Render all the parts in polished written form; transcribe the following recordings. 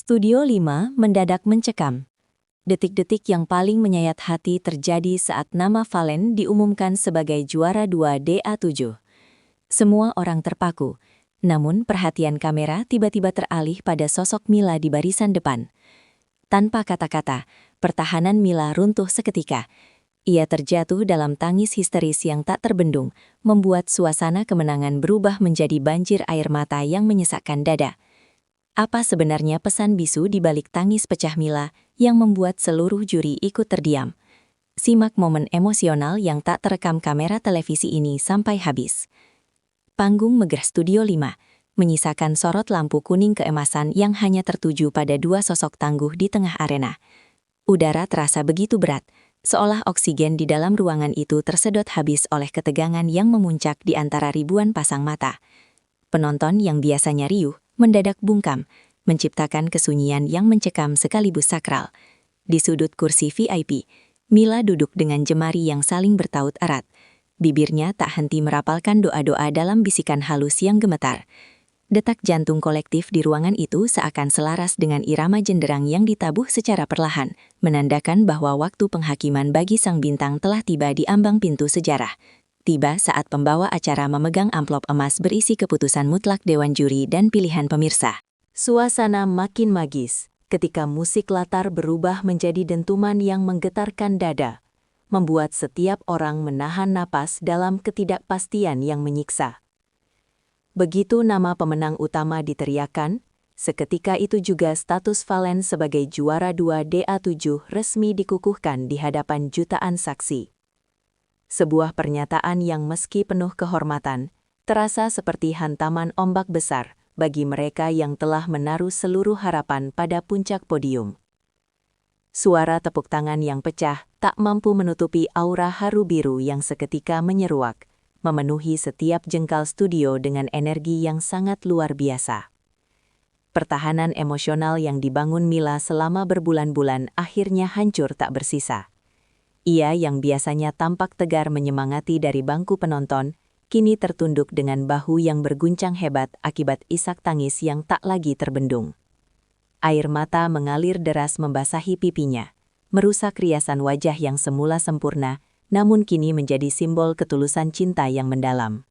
Studio 5 mendadak mencekam. Detik-detik yang paling menyayat hati terjadi saat nama Valen diumumkan sebagai juara 2 DA7. Semua orang terpaku, namun perhatian kamera tiba-tiba teralih pada sosok Mila di barisan depan. Tanpa kata-kata, pertahanan Mila runtuh seketika. Ia terjatuh dalam tangis histeris yang tak terbendung, membuat suasana kemenangan berubah menjadi banjir air mata yang menyesakkan dada. Apa sebenarnya pesan bisu di balik tangis pecah Mila yang membuat seluruh juri ikut terdiam? Simak momen emosional yang tak terekam kamera televisi ini sampai habis. Panggung megah Studio 5 menyisakan sorot lampu kuning keemasan yang hanya tertuju pada dua sosok tangguh di tengah arena. Udara terasa begitu berat, seolah oksigen di dalam ruangan itu tersedot habis oleh ketegangan yang memuncak di antara ribuan pasang mata. Penonton yang biasanya riuh mendadak bungkam, menciptakan kesunyian yang mencekam sekaligus sakral. Di sudut kursi VIP, Mila duduk dengan jemari yang saling bertaut erat. Bibirnya tak henti merapalkan doa-doa dalam bisikan halus yang gemetar. Detak jantung kolektif di ruangan itu seakan selaras dengan irama jenderang yang ditabuh secara perlahan, menandakan bahwa waktu penghakiman bagi sang bintang telah tiba di ambang pintu sejarah. Tiba saat pembawa acara memegang amplop emas berisi keputusan mutlak dewan juri dan pilihan pemirsa. Suasana makin magis ketika musik latar berubah menjadi dentuman yang menggetarkan dada, membuat setiap orang menahan napas dalam ketidakpastian yang menyiksa. Begitu nama pemenang utama diteriakan, seketika itu juga status Valen sebagai juara 2 DA7 resmi dikukuhkan di hadapan jutaan saksi. Sebuah pernyataan yang meski penuh kehormatan, terasa seperti hantaman ombak besar bagi mereka yang telah menaruh seluruh harapan pada puncak podium. Suara tepuk tangan yang pecah tak mampu menutupi aura haru biru yang seketika menyeruak, memenuhi setiap jengkal studio dengan energi yang sangat luar biasa. Pertahanan emosional yang dibangun Mila selama berbulan-bulan akhirnya hancur tak bersisa. Ia yang biasanya tampak tegar menyemangati dari bangku penonton, kini tertunduk dengan bahu yang berguncang hebat akibat isak tangis yang tak lagi terbendung. Air mata mengalir deras membasahi pipinya, merusak riasan wajah yang semula sempurna, namun kini menjadi simbol ketulusan cinta yang mendalam.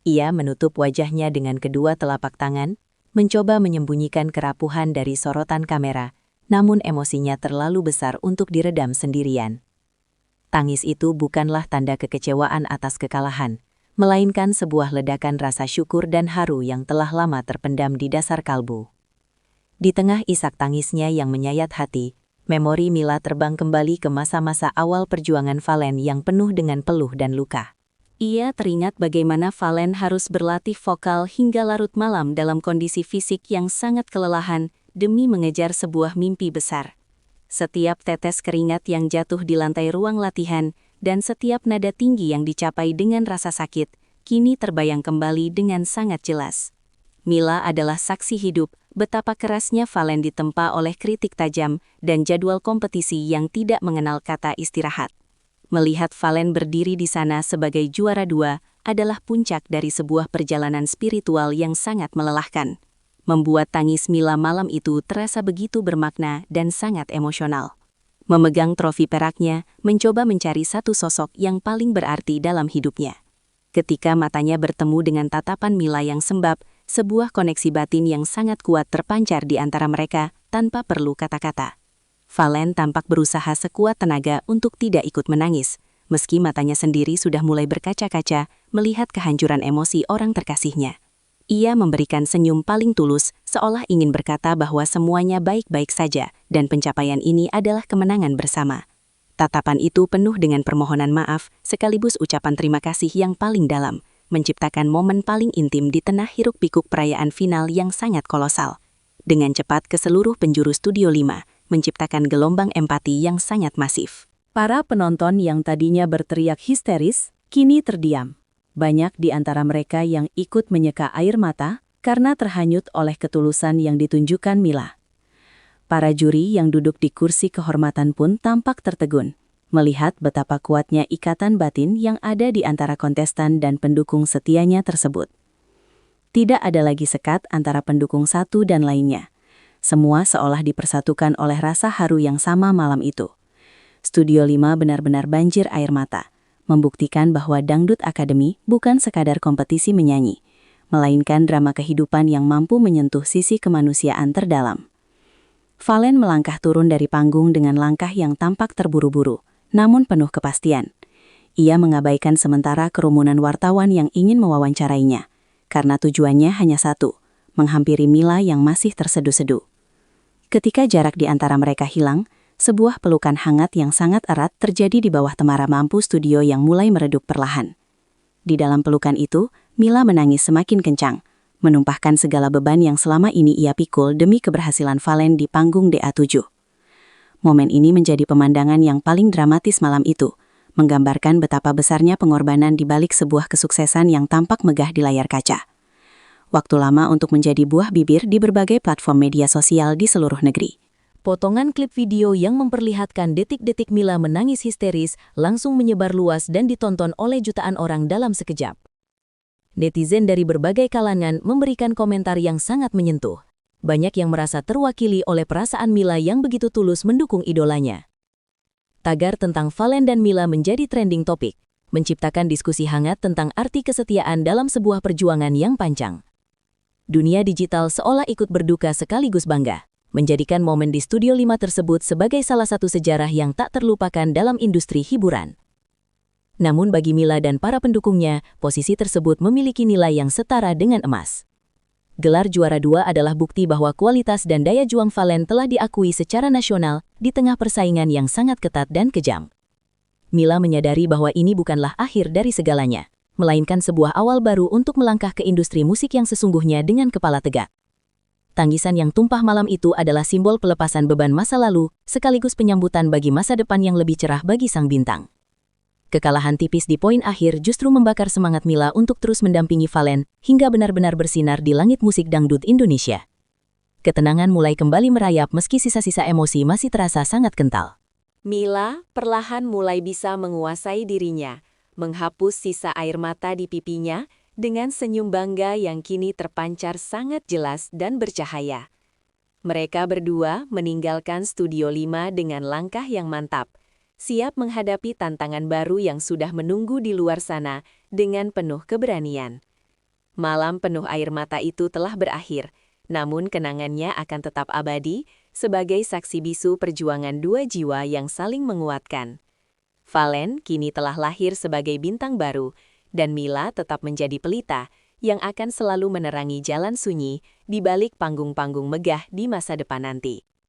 Ia menutup wajahnya dengan kedua telapak tangan, mencoba menyembunyikan kerapuhan dari sorotan kamera, namun emosinya terlalu besar untuk diredam sendirian. Tangis itu bukanlah tanda kekecewaan atas kekalahan, melainkan sebuah ledakan rasa syukur dan haru yang telah lama terpendam di dasar kalbu. Di tengah isak tangisnya yang menyayat hati, memori Mila terbang kembali ke masa-masa awal perjuangan Valen yang penuh dengan peluh dan luka. Ia teringat bagaimana Valen harus berlatih vokal hingga larut malam dalam kondisi fisik yang sangat kelelahan demi mengejar sebuah mimpi besar. Setiap tetes keringat yang jatuh di lantai ruang latihan dan setiap nada tinggi yang dicapai dengan rasa sakit, kini terbayang kembali dengan sangat jelas. Mila adalah saksi hidup betapa kerasnya Valen ditempa oleh kritik tajam dan jadwal kompetisi yang tidak mengenal kata istirahat. Melihat Valen berdiri di sana sebagai juara 2 adalah puncak dari sebuah perjalanan spiritual yang sangat melelahkan. Membuat tangis Mila malam itu terasa begitu bermakna dan sangat emosional. Memegang trofi peraknya, mencoba mencari satu sosok yang paling berarti dalam hidupnya. Ketika matanya bertemu dengan tatapan Mila yang sembab, sebuah koneksi batin yang sangat kuat terpancar di antara mereka tanpa perlu kata-kata. Valen tampak berusaha sekuat tenaga untuk tidak ikut menangis, meski matanya sendiri sudah mulai berkaca-kaca melihat kehancuran emosi orang terkasihnya. Ia memberikan senyum paling tulus, seolah ingin berkata bahwa semuanya baik-baik saja dan pencapaian ini adalah kemenangan bersama. Tatapan itu penuh dengan permohonan maaf, sekaligus ucapan terima kasih yang paling dalam, menciptakan momen paling intim di tengah hiruk-pikuk perayaan final yang sangat kolosal. Dengan cepat ke seluruh penjuru Studio 5, menciptakan gelombang empati yang sangat masif. Para penonton yang tadinya berteriak histeris, kini terdiam. Banyak di antara mereka yang ikut menyeka air mata karena terhanyut oleh ketulusan yang ditunjukkan Mila. Para juri yang duduk di kursi kehormatan pun tampak tertegun, melihat betapa kuatnya ikatan batin yang ada di antara kontestan dan pendukung setianya tersebut. Tidak ada lagi sekat antara pendukung satu dan lainnya. Semua seolah dipersatukan oleh rasa haru yang sama malam itu. Studio 5 benar-benar banjir air mata, membuktikan bahwa Dangdut Academy bukan sekadar kompetisi menyanyi, melainkan drama kehidupan yang mampu menyentuh sisi kemanusiaan terdalam. Valen melangkah turun dari panggung dengan langkah yang tampak terburu-buru, namun penuh kepastian. Ia mengabaikan sementara kerumunan wartawan yang ingin mewawancarainya, karena tujuannya hanya satu, menghampiri Mila yang masih terseduh-seduh. Ketika jarak di antara mereka hilang, sebuah pelukan hangat yang sangat erat terjadi di bawah temara lampu studio yang mulai meredup perlahan. Di dalam pelukan itu, Mila menangis semakin kencang, menumpahkan segala beban yang selama ini ia pikul demi keberhasilan Valen di panggung DA7. Momen ini menjadi pemandangan yang paling dramatis malam itu, menggambarkan betapa besarnya pengorbanan di balik sebuah kesuksesan yang tampak megah di layar kaca. Waktu lama untuk menjadi buah bibir di berbagai platform media sosial di seluruh negeri. Potongan klip video yang memperlihatkan detik-detik Mila menangis histeris langsung menyebar luas dan ditonton oleh jutaan orang dalam sekejap. Netizen dari berbagai kalangan memberikan komentar yang sangat menyentuh. Banyak yang merasa terwakili oleh perasaan Mila yang begitu tulus mendukung idolanya. Tagar tentang Valen dan Mila menjadi trending topik, menciptakan diskusi hangat tentang arti kesetiaan dalam sebuah perjuangan yang panjang. Dunia digital seolah ikut berduka sekaligus bangga, menjadikan momen di Studio 5 tersebut sebagai salah satu sejarah yang tak terlupakan dalam industri hiburan. Namun bagi Mila dan para pendukungnya, posisi tersebut memiliki nilai yang setara dengan emas. Gelar juara 2 adalah bukti bahwa kualitas dan daya juang Valen telah diakui secara nasional di tengah persaingan yang sangat ketat dan kejam. Mila menyadari bahwa ini bukanlah akhir dari segalanya, melainkan sebuah awal baru untuk melangkah ke industri musik yang sesungguhnya dengan kepala tegak. Tangisan yang tumpah malam itu adalah simbol pelepasan beban masa lalu, sekaligus penyambutan bagi masa depan yang lebih cerah bagi sang bintang. Kekalahan tipis di poin akhir justru membakar semangat Mila untuk terus mendampingi Valen hingga benar-benar bersinar di langit musik dangdut Indonesia. Ketenangan mulai kembali merayap meski sisa-sisa emosi masih terasa sangat kental. Mila perlahan mulai bisa menguasai dirinya, menghapus sisa air mata di pipinya dengan senyum bangga yang kini terpancar sangat jelas dan bercahaya. Mereka berdua meninggalkan Studio 5 dengan langkah yang mantap, siap menghadapi tantangan baru yang sudah menunggu di luar sana dengan penuh keberanian. Malam penuh air mata itu telah berakhir, namun kenangannya akan tetap abadi sebagai saksi bisu perjuangan dua jiwa yang saling menguatkan. Valen kini telah lahir sebagai bintang baru, dan Mila tetap menjadi pelita yang akan selalu menerangi jalan sunyi di balik panggung-panggung megah di masa depan nanti.